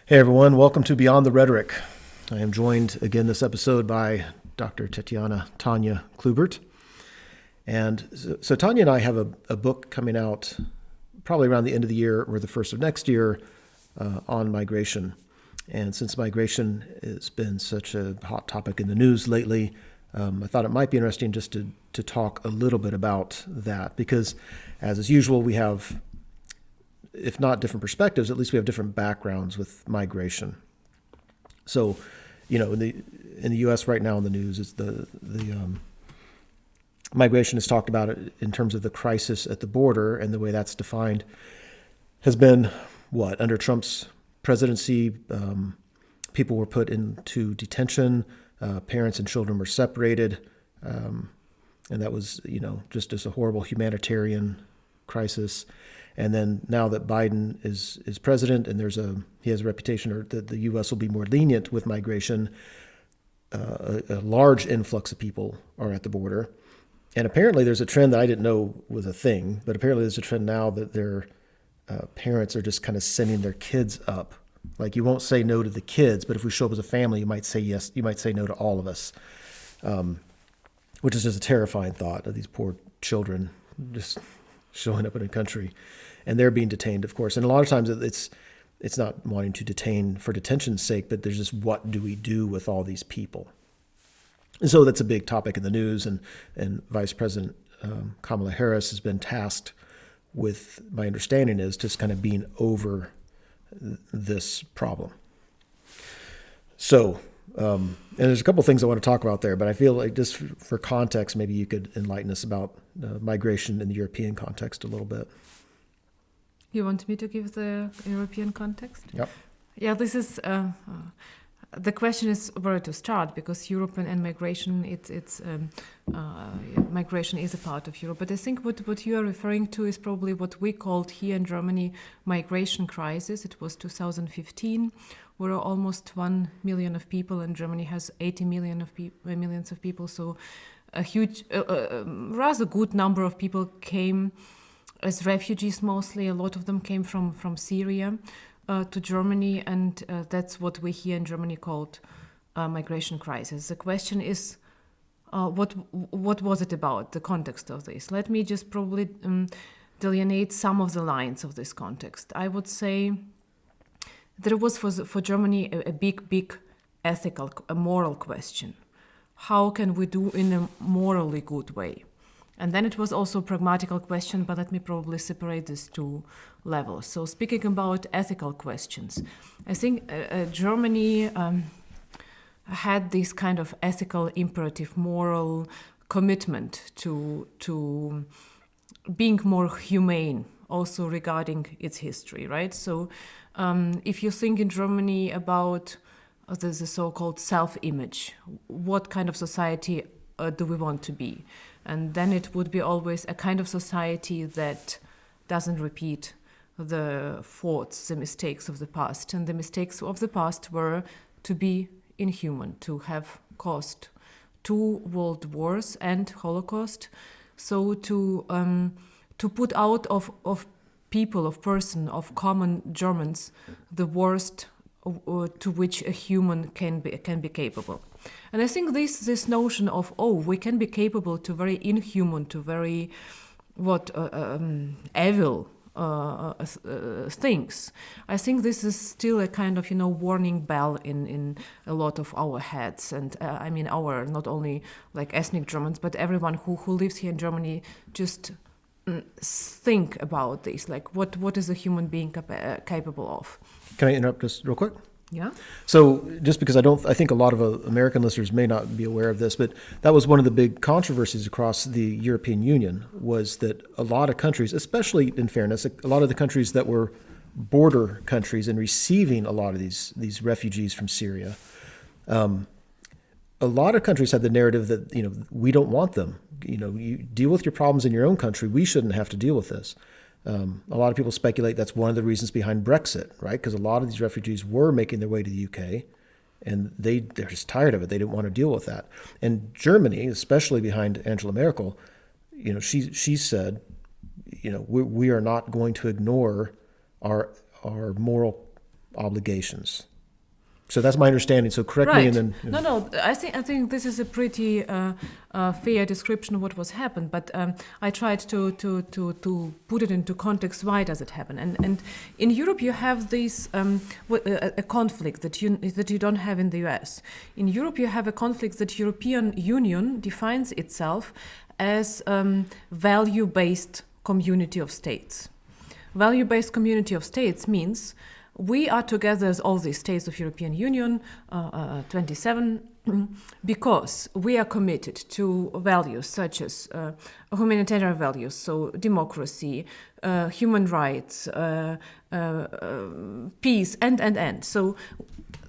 Hey everyone, welcome to Beyond the Rhetoric. I am joined again this episode by Dr. Tetyana Tanja Kloubert. And so Tanja and I have a book coming out probably around the end of the year or the first of next year on migration. And since migration has been such a hot topic in the news lately, I thought it might be interesting just to talk a little bit about that because, as is usual, we have, if not different perspectives, at least we have different backgrounds with migration. So, in the U.S. right now in the news, is the migration is talked about in terms of the crisis at the border, and the way that's defined has been under Trump's presidency, people were put into detention, parents and children were separated, and that was just as a horrible humanitarian crisis. And then now that Biden is president and he has a reputation, or that the U.S. will be more lenient with migration, a large influx of people are at the border. And apparently there's a trend that I didn't know was a thing, but apparently there's a trend now that their parents are just kind of sending their kids up. Like, you won't say no to the kids, but if we show up as a family, you might say yes, you might say no to all of us, which is just a terrifying thought of these poor children just showing up in a country, and they're being detained, of course. And a lot of times it's not wanting to detain for detention's sake, but there's just, what do we do with all these people? And so that's a big topic in the news, and Vice President Kamala Harris has been tasked with, my understanding is, just kind of being over this problem. So, and there's a couple of things I want to talk about there, but I feel like just for context, maybe you could enlighten us about migration in the European context a little bit. You want me to give the European context? Yep. Yeah, this is the question is where to start, because Europe and migration, migration is a part of Europe. But I think what you are referring to is probably what we called here in Germany migration crisis. It was 2015. Where almost 1 million of people, and Germany has 80 millions of people. So a huge, rather good number of people came as refugees mostly. A lot of them came from Syria to Germany, and that's what we here in Germany called migration crisis. The question is, what was it about, the context of this? Let me just probably delineate some of the lines of this context. I would say there was for Germany a big ethical, a moral question. How can we do in a morally good way? And then it was also a pragmatical question, but let me probably separate these two levels. So speaking about ethical questions, I think Germany had this kind of ethical imperative, moral commitment to being more humane, also regarding its history, right? So if you think in Germany about the so-called self-image, what kind of society do we want to be? And then it would be always a kind of society that doesn't repeat the faults, the mistakes of the past. And the mistakes of the past were to be inhuman, to have caused 2 world wars and Holocaust. So to put out of people, of common Germans, the worst to which a human can be capable. And I think this notion of, we can be capable to very inhuman, to very evil things. I think this is still a kind of warning bell in a lot of our heads, and I mean our, not only like ethnic Germans, but everyone who lives here in Germany, just think about this, like what is a human being capable of. Can I interrupt just real quick? Yeah. So just because I think a lot of American listeners may not be aware of this, but that was one of the big controversies across the European Union, was that a lot of countries, especially in fairness, a lot of the countries that were border countries and receiving a lot of these refugees from Syria, a lot of countries had the narrative that, we don't want them. You deal with your problems in your own country. We shouldn't have to deal with this. A lot of people speculate that's one of the reasons behind Brexit, right? Because a lot of these refugees were making their way to the UK, and they're just tired of it. They didn't want to deal with that. And Germany, especially behind Angela Merkel, she said, we are not going to ignore our moral obligations. So that's my understanding. So correct me, and then No. I think this is a pretty fair description of what was happened. But I tried to put it into context. Why does it happen? And in Europe you have this a conflict that you don't have in the U.S. In Europe you have a conflict that European Union defines itself as value-based community of states. Value-based community of states means we are together as all the states of European Union, 27, because we are committed to values such as humanitarian values, so democracy, human rights, peace, and. So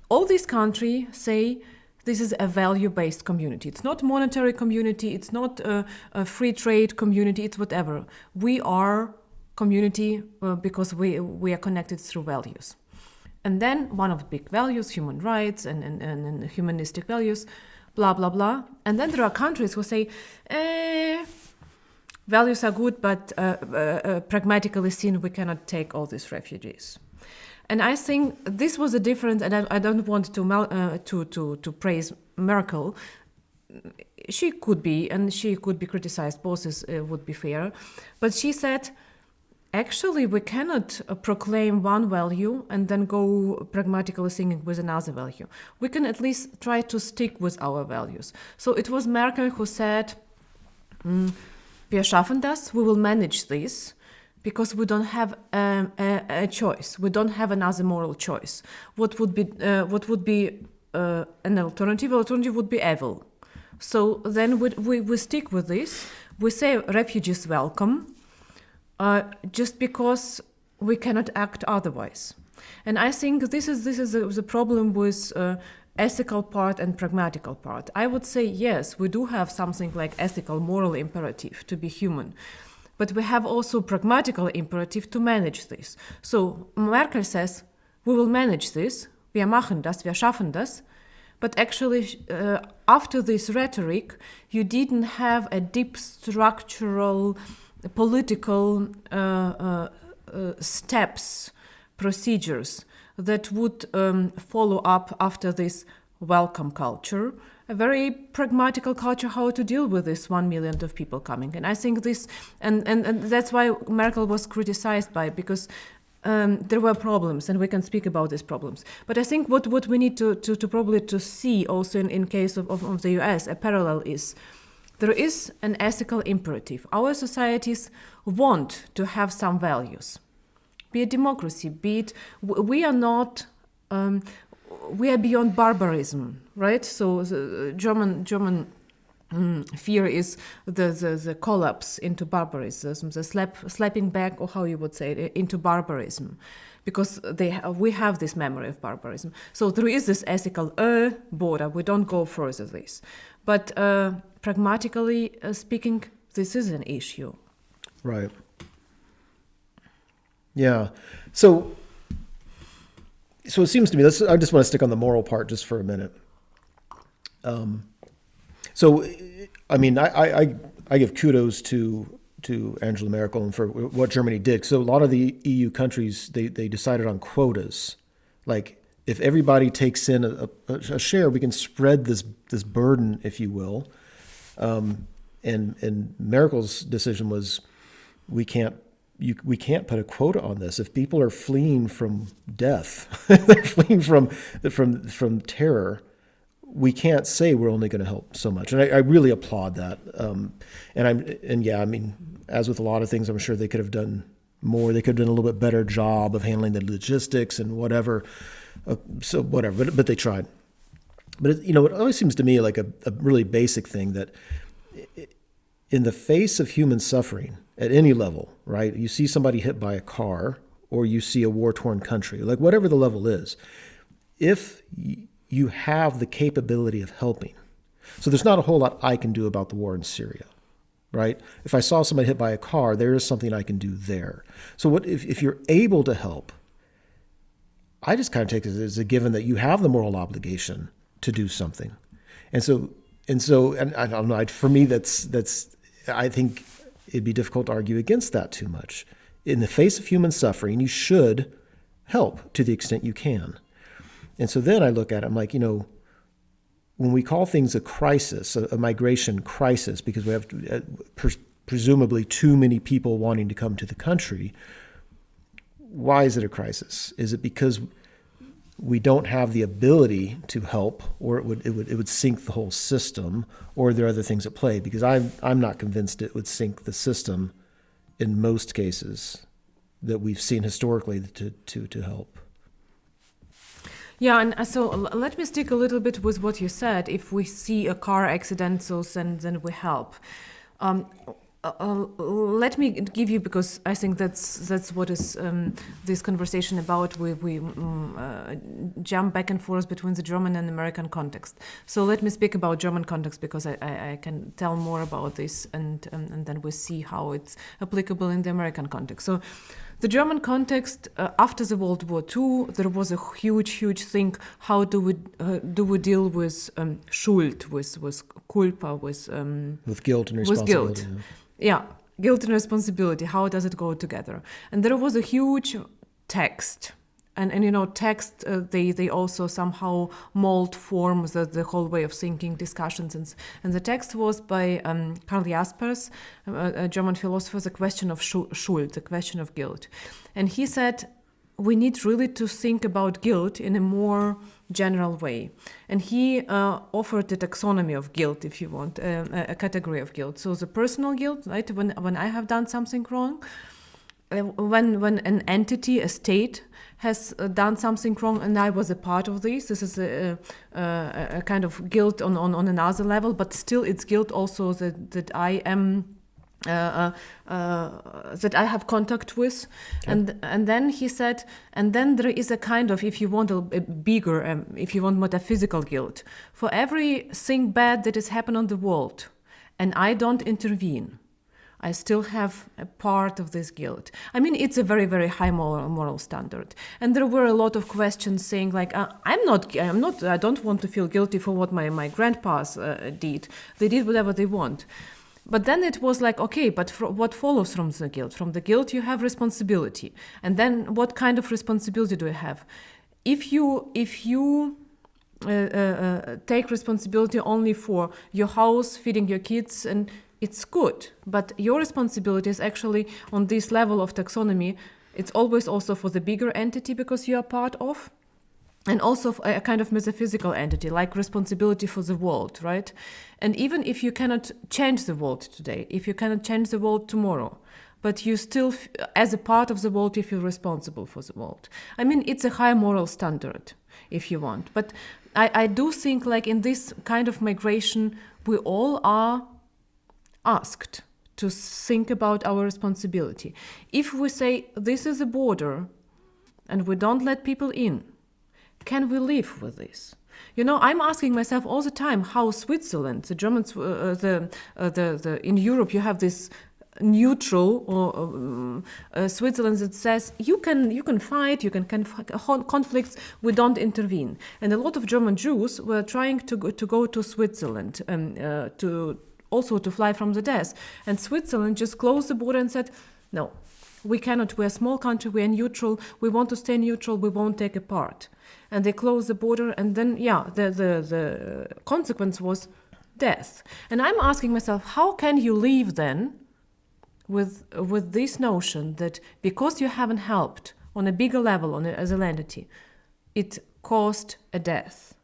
all these countries say this is a value-based community. It's not monetary community, it's not a free trade community, it's whatever. We are community because we are connected through values. And then one of the big values, human rights and humanistic values, blah, blah, blah. And then there are countries who say, values are good, but pragmatically seen, we cannot take all these refugees. And I think this was a difference, and I don't want to praise Merkel. She could be criticized, both would be fair. But she said, actually, we cannot proclaim one value and then go pragmatically thinking with another value. We can at least try to stick with our values. So it was Merkel who said, wir schaffen das, we will manage this, because we don't have a choice. We don't have another moral choice. What would be an alternative? Alternative would be evil. So then we stick with this. We say refugees welcome, just because we cannot act otherwise. And I think this is the problem with ethical part and pragmatical part. I would say, yes, we do have something like ethical, moral imperative to be human. But we have also pragmatical imperative to manage this. So Merkel says, we will manage this, wir machen das, wir schaffen das. But actually, after this rhetoric, you didn't have a deep structural political steps, procedures that would follow up after this welcome culture, a very pragmatical culture, how to deal with this 1 million of people coming. And I think this, and that's why Merkel was criticized by, because there were problems, and we can speak about these problems. But I think what we need to probably to see also in case of the US, a parallel is, there is an ethical imperative. Our societies want to have some values, be it democracy, be it, we are not, we are beyond barbarism, right? So the German fear is the collapse into barbarism, the slapping back, or how you would say it, into barbarism, because we have this memory of barbarism. So there is this ethical border. We don't go further this, but pragmatically speaking, this is an issue. Right. Yeah. So it seems to me, I just want to stick on the moral part just for a minute. So, I mean, I give kudos to Angela Merkel and for what Germany did. So a lot of the EU countries, they decided on quotas. Like, if everybody takes in a share, we can spread this burden, if you will. And Merkel's decision was, we can't put a quota on this. If people are fleeing from death, they're fleeing from terror, we can't say we're only going to help so much. And I really applaud that. I mean, as with a lot of things, I'm sure they could have done more. They could have done a little bit better job of handling the logistics and whatever. But they tried. But it always seems to me like a really basic thing that in the face of human suffering at any level, right? You see somebody hit by a car, or you see a war-torn country, like whatever the level is, if you have the capability of helping. So there's not a whole lot I can do about the war in Syria, right? If I saw somebody hit by a car, there is something I can do there. So what if you're able to help, I just kind of take it as a given that you have the moral obligation to do something. And I don't know, for me, that's I think it'd be difficult to argue against that too much. In the face of human suffering, you should help to the extent you can. And so then I look at it, I'm like, when we call things a crisis, a migration crisis, because we have presumably too many people wanting to come to the country, why is it a crisis? Is it because we don't have the ability to help, or it would sink the whole system, or are there other things at play? Because I'm not convinced it would sink the system in most cases that we've seen historically to help. Yeah, and so let me stick a little bit with what you said. If we see a car accident, so then we help. Let me give you, because I think that's what is this conversation about. We jump back and forth between the German and American context. So let me speak about German context, because I can tell more about this, and then we see how it's applicable in the American context. So the German context, after the World War II, there was a huge thing. How do we deal with Schuld, with culpa, with guilt and responsibility? With guilt. Yeah, guilt and responsibility. How does it go together? And there was a huge text. And text, they also somehow mold, form the whole way of thinking, discussions. And the text was by Karl Jaspers, a German philosopher, The Question of Schuld, the question of guilt. And he said, we need really to think about guilt in a more general way. And he offered a taxonomy of guilt, if you want, a category of guilt. So the personal guilt, right, when I have done something wrong, when an entity, a state, has done something wrong and I was a part of this is a kind of guilt on another level, but still it's guilt also that I am that I have contact with. Okay. And then he said, and then there is a kind of, if you want a bigger, if you want metaphysical guilt, for everything bad that has happened on the world and I don't intervene, I still have a part of this guilt. I mean, it's a very, very high moral standard. And there were a lot of questions saying like, I don't want to feel guilty for what my grandpas did. They did whatever they want. But then it was like, okay, but what follows from the guilt? From the guilt, you have responsibility. And then what kind of responsibility do you have? If you take responsibility only for your house, feeding your kids, and it's good, but your responsibility is actually on this level of taxonomy. It's always also for the bigger entity because you are part of, and also a kind of metaphysical entity, like responsibility for the world, right? And even if you cannot change the world today, if you cannot change the world tomorrow, but you still, as a part of the world, you feel responsible for the world. I mean, it's a high moral standard, if you want. But I do think, like, in this kind of migration, we all are asked to think about our responsibility. If we say, this is a border, and we don't let people in, can we live with this? You know, I'm asking myself all the time how Switzerland, the Germans, in Europe, you have this neutral or Switzerland that says you can fight, you can conflicts, we don't intervene. And a lot of German Jews were trying to go to Switzerland to fly from the death. And Switzerland just closed the border and said, no, we cannot. We're a small country. We're neutral. We want to stay neutral. We won't take a part. And they closed the border. And then, the consequence was death. And I'm asking myself, how can you live then with this notion that because you haven't helped on a bigger level as an entity, it caused a death?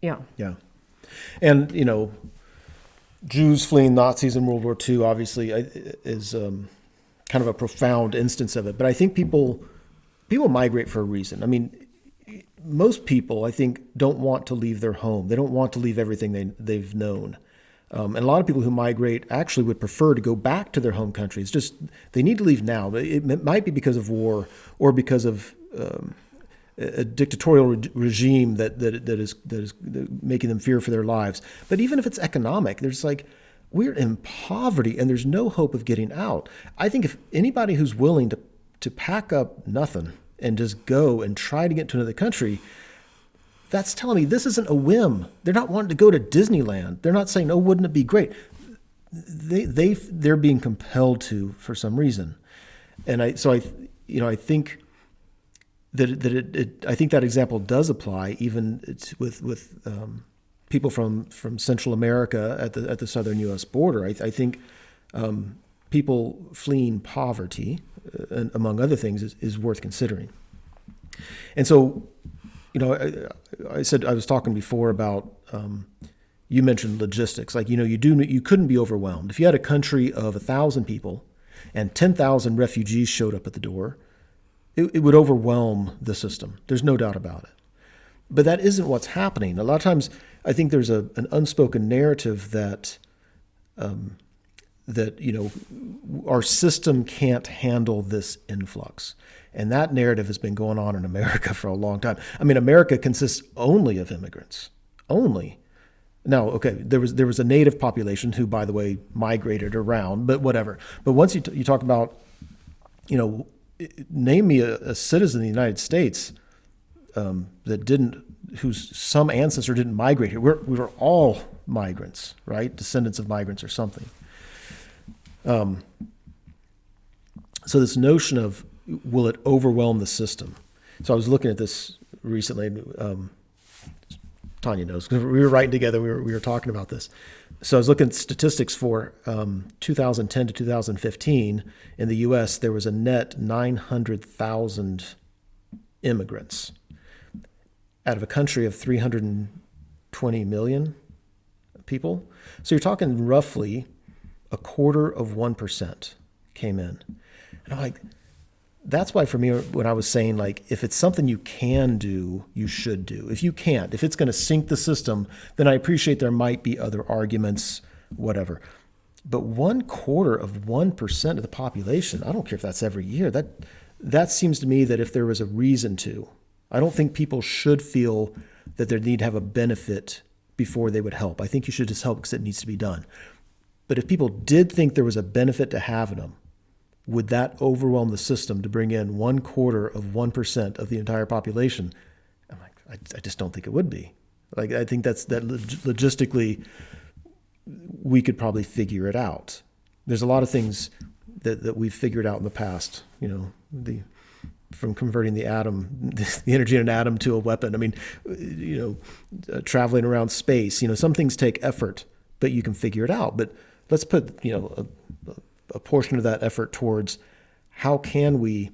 Yeah. Yeah. And, Jews fleeing Nazis in World War II obviously is kind of a profound instance of it. But I think people migrate for a reason. I mean, most people, I think, don't want to leave their home. They don't want to leave everything they've known. And a lot of people who migrate actually would prefer to go back to their home country. It's just they need to leave now. It might be because of war or because of a dictatorial regime that is making them fear for their lives. But even if it's economic, there's like, we're in poverty and there's no hope of getting out. I think if anybody who's willing to pack up nothing and just go and try to get to another country, that's telling me this isn't a whim. They're not wanting to go to Disneyland. They're not saying, oh, wouldn't it be great? They're being compelled to for some reason. And I think I think that example does apply even with people from Central America at the southern U.S. border. I think people fleeing poverty, among other things, is worth considering. And so, I said I was talking before about you mentioned logistics. Like you couldn't be overwhelmed if you had a country of 1,000 people and 10,000 refugees showed up at the door. It would overwhelm the system. There's no doubt about it. But that isn't what's happening. A lot of times, I think there's an unspoken narrative that our system can't handle this influx. And that narrative has been going on in America for a long time. I mean, America consists only of immigrants. Only. Now, okay, there was a native population who, by the way, migrated around, but whatever. But once you talk about, name me a citizen in the United States whose some ancestor didn't migrate here. We were all migrants, right? Descendants of migrants or something. So this notion of will it overwhelm the system? So I was looking at this recently. Tanja knows because we were writing together. We were talking about this. So I was looking at statistics for 2010 to 2015 in the U.S. There was a net 900,000 immigrants out of a country of 320 million people. So you're talking roughly 0.25% came in. And I'm like, that's why for me, when I was saying, like, if it's something you can do, you should do. If you can't, if it's going to sink the system, then I appreciate there might be other arguments, whatever. But 0.25% of the population, I don't care if that's every year, that seems to me that if there was a reason to, I don't think people should feel that they need to have a benefit before they would help. I think you should just help because it needs to be done. But if people did think there was a benefit to having them, would that overwhelm the system to bring in 0.25% of the entire population? I'm like, I just don't think it would be. Like, I think that logistically, we could probably figure it out. There's a lot of things that we've figured out in the past, from converting the energy in an atom to a weapon. I mean, traveling around space, some things take effort, but you can figure it out. But let's put, a portion of that effort towards how can we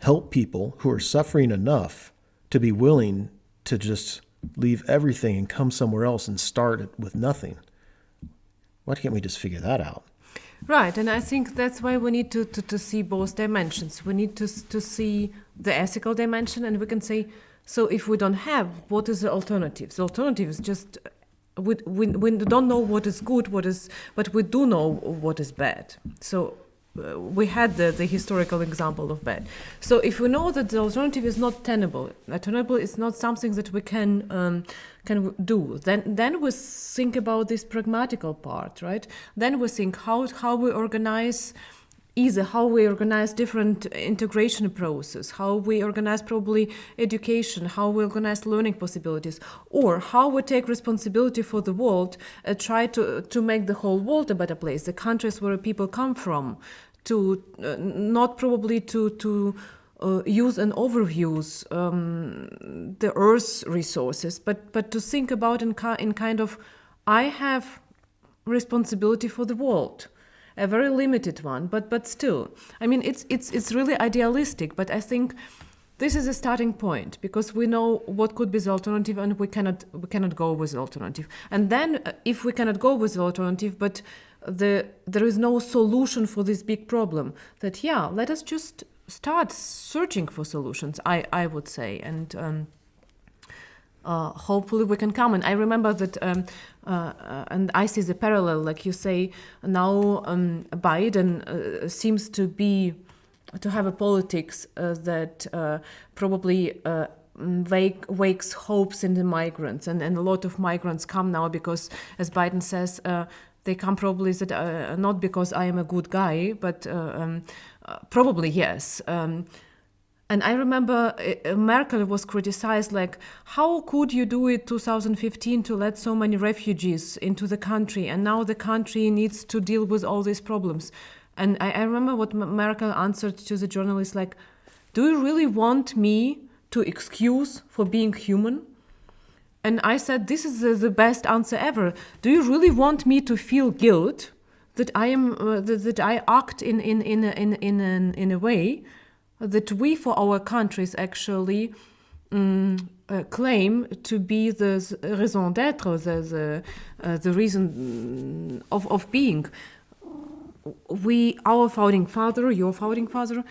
help people who are suffering enough to be willing to just leave everything and come somewhere else and start it with nothing. Why can't we just figure that out? Right, and I think that's why we need to see both dimensions. We need to see the ethical dimension, and we can say, so if we don't have, what is the alternative? The alternative is just we don't know what is good, but we do know what is bad. So we had the historical example of bad. So if we know that the alternative is not tenable is not something that we can do, then we think about this pragmatical part, right? Then we think how we organize different integration process, how we organize probably education, how we organize learning possibilities, or how we take responsibility for the world, try to make the whole world a better place, the countries where people come from, to not probably to use and overuse the Earth's resources, but to think about in kind of, I have responsibility for the world. A very limited one, but still, I mean, it's really idealistic. But I think this is a starting point because we know what could be the alternative, and we cannot go with the alternative. And then, if we cannot go with the alternative, but there is no solution for this big problem, that let us just start searching for solutions. I would say, and hopefully we can come. And I remember that, and I see the parallel, like you say, now Biden seems to have a politics that probably wakes hopes in the migrants. And a lot of migrants come now because, as Biden says, they come probably not because I am a good guy, but probably yes. And I remember Merkel was criticized, like, how could you do it 2015 to let so many refugees into the country? And now the country needs to deal with all these problems. And I remember what Merkel answered to the journalist, like, do you really want me to excuse for being human? And I said, this is the best answer ever. Do you really want me to feel guilt that I am that I act in a way that we for our countries actually claim to be the raison d'être, the reason of being? Our founding father, your founding father,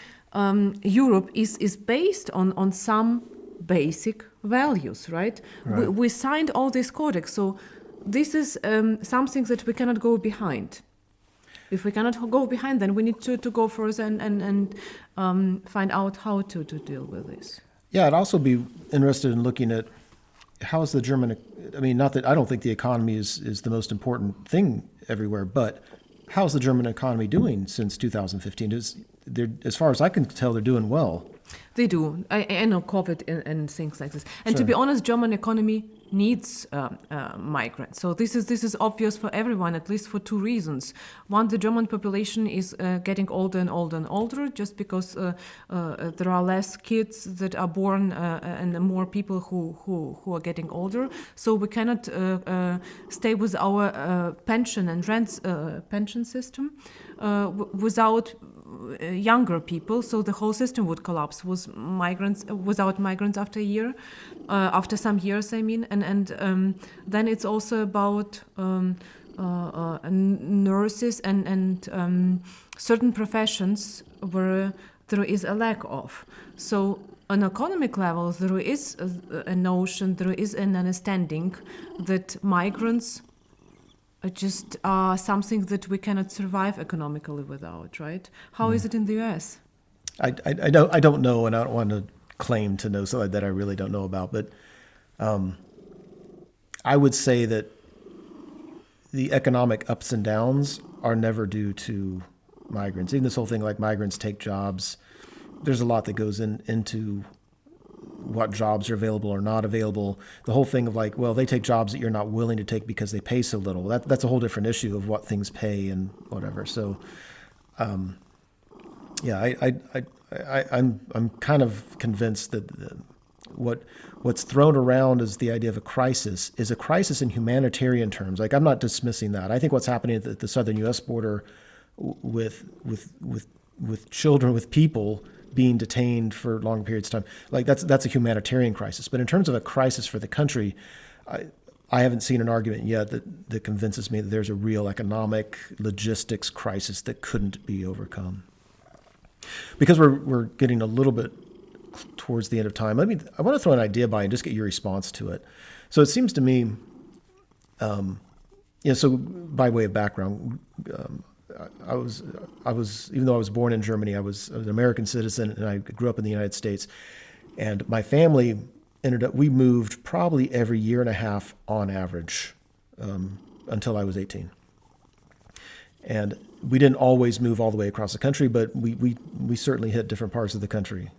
Europe is based on some basic values, right? We signed all this codex, so this is something that we cannot go behind. If we cannot go behind, then we need to go further and find out how to deal with this. Yeah, I'd also be interested in looking at how is the German, I mean, not that I don't think the economy is the most important thing everywhere, but how's the German economy doing since 2015? As far as I can tell, they're doing well. They do. I know COVID and things like this. And Sure. to be honest, German economy needs migrants. So this is obvious for everyone, at least for two reasons. One, the German population is getting older and older and older, just because there are less kids that are born and more people who are getting older. So we cannot stay with our pension and rents pension system without younger people, so the whole system would collapse without migrants after a year, after some years, I mean, and then it's also about nurses and certain professions where there is a lack of. So on economic level, there is a notion, there is an understanding that migrants just something that we cannot survive economically without, right? How is it in the US? I don't know, and I don't want to claim to know something that I really don't know about, but I would say that the economic ups and downs are never due to migrants. Even this whole thing like migrants take jobs, there's a lot that goes into what jobs are available or not available. The whole thing of like, well, they take jobs that you're not willing to take because they pay so little. That's a whole different issue of what things pay and whatever. So, yeah, I'm kind of convinced that what's thrown around as the idea of a crisis is a crisis in humanitarian terms. Like, I'm not dismissing that. I think what's happening at the southern U.S. border with children, with people being detained for long periods of time, like that's a humanitarian crisis. But in terms of a crisis for the country, I haven't seen an argument yet that convinces me that there's a real economic logistics crisis that couldn't be overcome. Because we're getting a little bit towards the end of time, I want to throw an idea by and just get your response to it. So it seems to me, so by way of background, I was even though I was born in Germany, I was an American citizen, and I grew up in the United States. And my family we moved probably every year and a half on average until I was 18. And we didn't always move all the way across the country, but we certainly hit different parts of the country.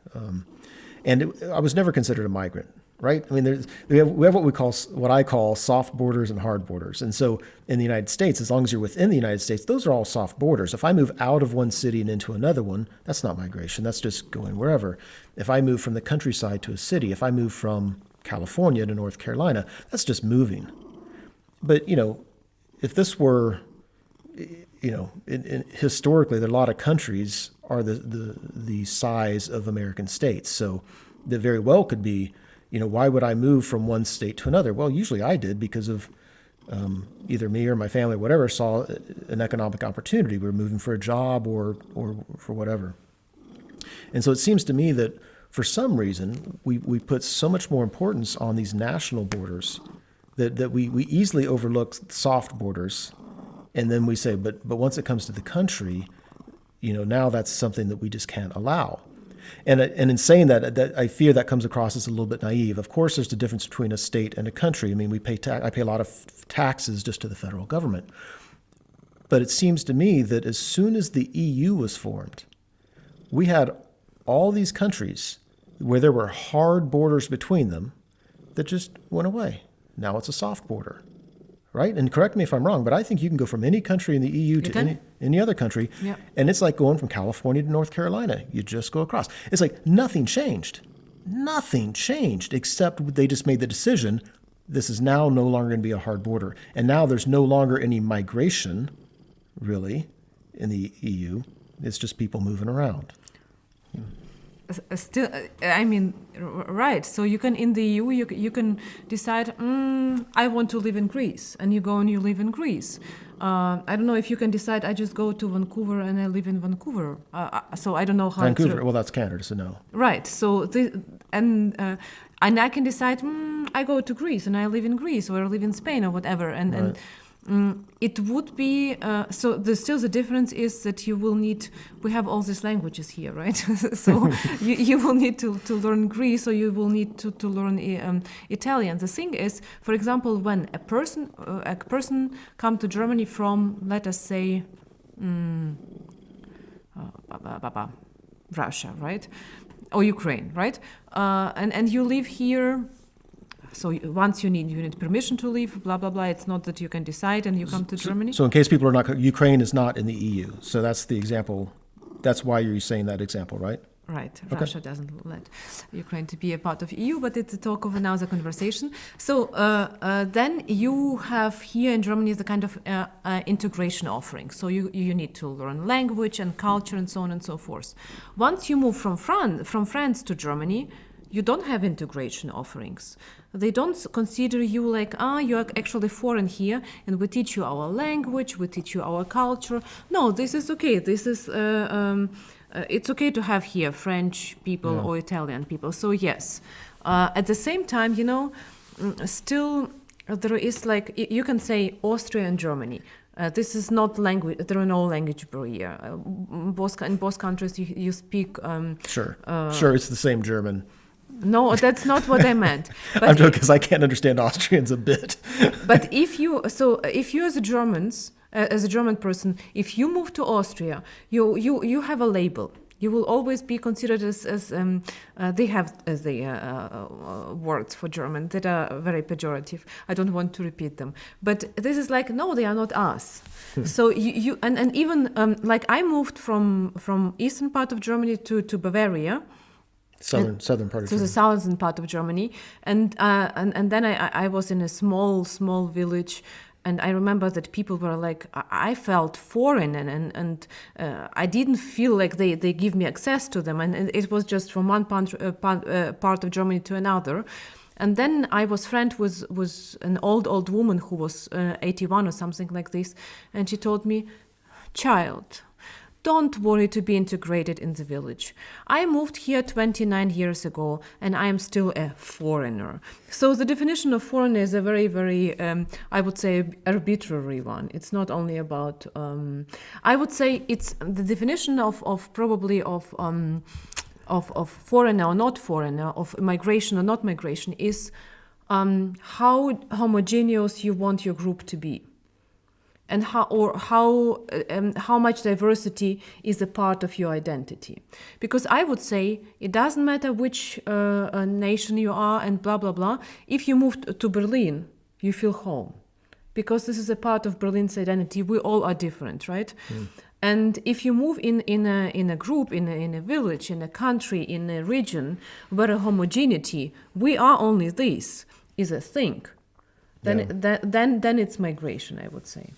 I was never considered a migrant, right? I mean, we have what I call soft borders and hard borders. And so in the United States, as long as you're within the United States, those are all soft borders. If I move out of one city and into another one, that's not migration. That's just going wherever. If I move from the countryside to a city, if I move from California to North Carolina, that's just moving. But, if this were, historically, there are a lot of countries are the size of American states. So that very well could be, why would I move from one state to another? Well, usually I did because of either me or my family, or whatever, saw an economic opportunity. We were moving for a job or for whatever. And so it seems to me that for some reason, we put so much more importance on these national borders that we easily overlook soft borders. And then we say, but once it comes to the country, now that's something that we just can't allow. And in saying that, I fear that comes across as a little bit naive. Of course, there's the difference between a state and a country. I mean, I pay a lot of taxes just to the federal government. But it seems to me that as soon as the EU was formed, we had all these countries where there were hard borders between them that just went away. Now it's a soft border. right? And correct me if I'm wrong, but I think you can go from any country in the EU to any other country, Yeah. and it's like going from California to North Carolina. You just go across. It's like nothing changed. Nothing changed except they just made the decision this is now no longer going to be a hard border. And now there's no longer any migration, really, in the EU. It's just people moving around. Still, I mean, right. So you can, in the EU, you can decide, I want to live in Greece. And you go and you live in Greece. I don't know if you can decide, I just go to Vancouver and I live in Vancouver. So I don't know how Vancouver, well, that's Canada, so no. Right. So, and I can decide, I go to Greece and I live in Greece or I live in Spain or whatever. And it would be, so still the difference is that you will need, we have all these languages here, right? So you will need to learn Greece or you will need to learn Italian. The thing is, for example, when a person come to Germany from, let us say, Russia, right? Or Ukraine, right? And you live here. So once you need permission to leave, blah, blah, blah. It's not that you can decide and you come to Germany. So in case people are not, Ukraine is not in the EU. So that's the example. That's why you're saying that example, right? Right. Okay. Russia doesn't let Ukraine to be a part of EU, but it's a talk of another conversation. So then you have here in Germany the kind of integration offering. So you need to learn language and culture and so on and so forth. Once you move from France to Germany, you don't have integration offerings. They don't consider you like, you're actually foreign here, and we teach you our language, we teach you our culture. No, this is okay. This is, it's okay to have here French people or Italian people. So yes. At the same time, still there is like, you can say Austria and Germany. This is not language. There are no language barrier. In both countries, you speak. Sure, it's the same German. No, that's not what I meant. But I'm joking because I can't understand Austrians a bit. But if you as a German person, if you move to Austria, you have a label. You will always be considered as they have as the words for German that are very pejorative. I don't want to repeat them, but this is like, no, they are not us. So you and even like I moved from eastern part of Germany to Bavaria. Southern part of Germany. The southern part of Germany, and then I was in a small village, and I remember that people were like, I felt foreign, and I didn't feel like they give me access to them, and it was just from one part of Germany to another. And then I was friend with an old woman who was 81 or something like this, and she told me, child, don't worry to be integrated in the village. I moved here 29 years ago and I am still a foreigner. So the definition of foreigner is a very, very, I would say, arbitrary one. It's not only about, I would say it's the definition of foreigner or not foreigner, of migration or not migration is how homogeneous you want your group to be. And how much diversity is a part of your identity. Because I would say it doesn't matter which nation you are and blah, blah, blah. If you move to Berlin, you feel home. Because this is a part of Berlin's identity. We all are different, right? And if you move in a group, in a village, in a country, in a region, where a homogeneity, we are only this, is a thing, then it's migration, I would say.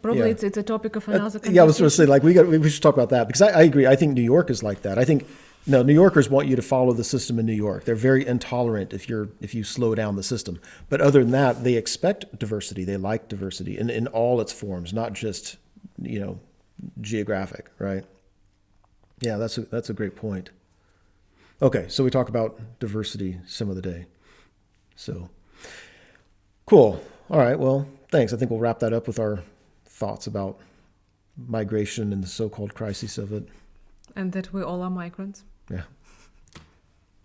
Probably it's a topic of another conversation. Yeah, I was going to say, like, we should talk about that, because I agree. I think New York is like that. I think New Yorkers want you to follow the system in New York. They're very intolerant if you slow down the system. But other than that, they expect diversity. They like diversity in all its forms, not just geographic, right? Yeah, that's a great point. Okay, so we talk about diversity some of the day. So cool. All right. Well, thanks. I think we'll wrap that up with our thoughts about migration and the so-called crisis of it. And that we all are migrants. Yeah.